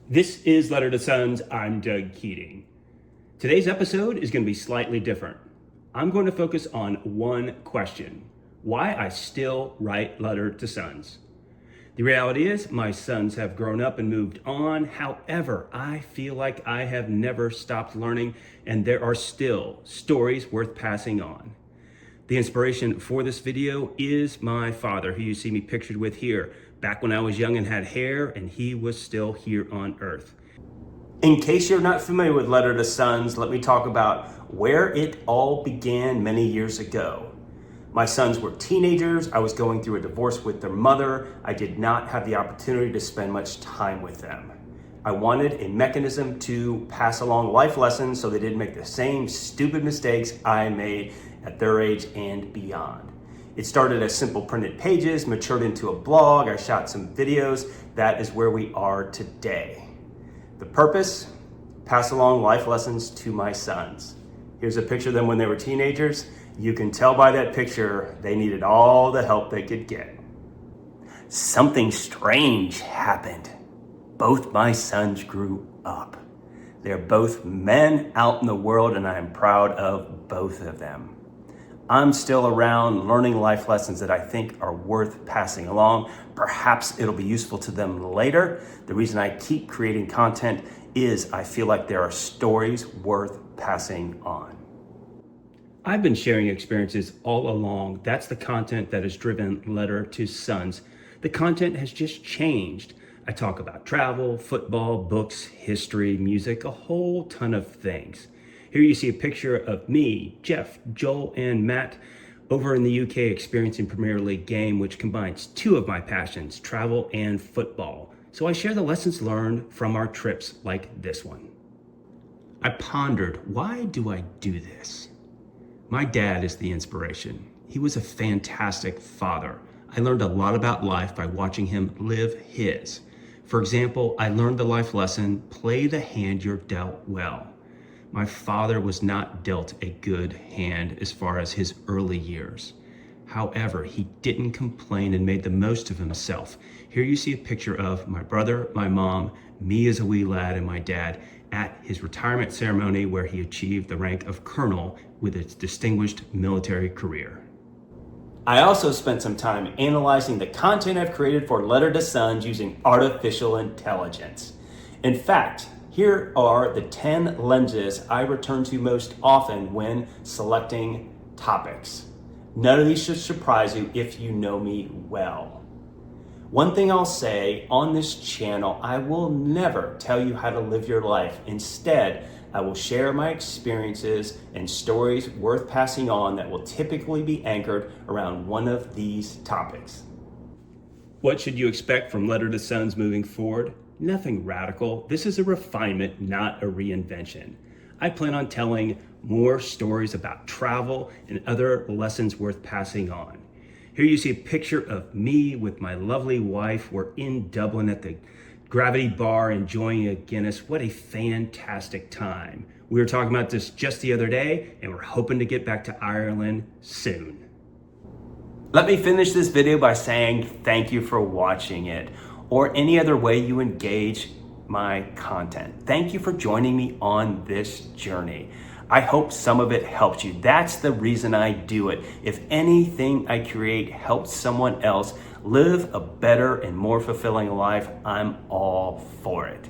This is Letter to Sons. I'm Doug Keating. Today's episode is going to be slightly different. I'm going to focus on one question: why I still write Letter to Sons. The reality is my sons have grown up and moved on. However, I feel like I have never stopped learning, and there are still stories worth passing on. The inspiration for this video is my father, who you see me pictured with here, back when I was young and had hair and he was still here on earth. In case you're not familiar with Letter to Sons, let me talk about where it all began many years ago. My sons were teenagers. I was going through a divorce with their mother. I did not have the opportunity to spend much time with them. I wanted a mechanism to pass along life lessons so they didn't make the same stupid mistakes I made at their age and beyond. It started as simple printed pages, matured into a blog. I shot some videos. That is where we are today. The purpose? Pass along life lessons to my sons. Here's a picture of them when they were teenagers. You can tell by that picture they needed all the help they could get. Something strange happened. Both my sons grew up. They're both men out in the world, and I am proud of both of them. I'm still around learning life lessons that I think are worth passing along. Perhaps it'll be useful to them later. The reason I keep creating content is I feel like there are stories worth passing on. I've been sharing experiences all along. That's the content that has driven Letter to Sons. The content has just changed. I talk about travel, football, books, history, music, a whole ton of things. Here you see a picture of me, Jeff, Joel, and Matt over in the UK experiencing Premier League game, which combines two of my passions, travel and football. So I share the lessons learned from our trips like this one. I pondered, why do I do this? My dad is the inspiration. He was a fantastic father. I learned a lot about life by watching him live his. For example, I learned the life lesson, play the hand you're dealt well. My father was not dealt a good hand as far as his early years. However, he didn't complain and made the most of himself. Here you see a picture of my brother, my mom, me as a wee lad, and my dad at his retirement ceremony where he achieved the rank of colonel with a distinguished military career. I also spent some time analyzing the content I've created for Letter to Sons using artificial intelligence. In fact, here are the 10 lenses I return to most often when selecting topics. None of these should surprise you if you know me well. One thing I'll say on this channel, I will never tell you how to live your life. Instead, I will share my experiences and stories worth passing on that will typically be anchored around one of these topics. What should you expect from Letter to Sons moving forward? Nothing radical. This is a refinement, not a reinvention. I plan on telling more stories about travel and other lessons worth passing on. Here you see a picture of me with my lovely wife. We're in Dublin at the Gravity Bar enjoying a Guinness. What a fantastic time. We were talking about this just the other day, and we're hoping to get back to Ireland soon. Let me finish this video by saying thank you for watching it, or any other way you engage my content. Thank you for joining me on this journey. I hope some of it helped you. That's the reason I do it. If anything I create helps someone else live a better and more fulfilling life, I'm all for it.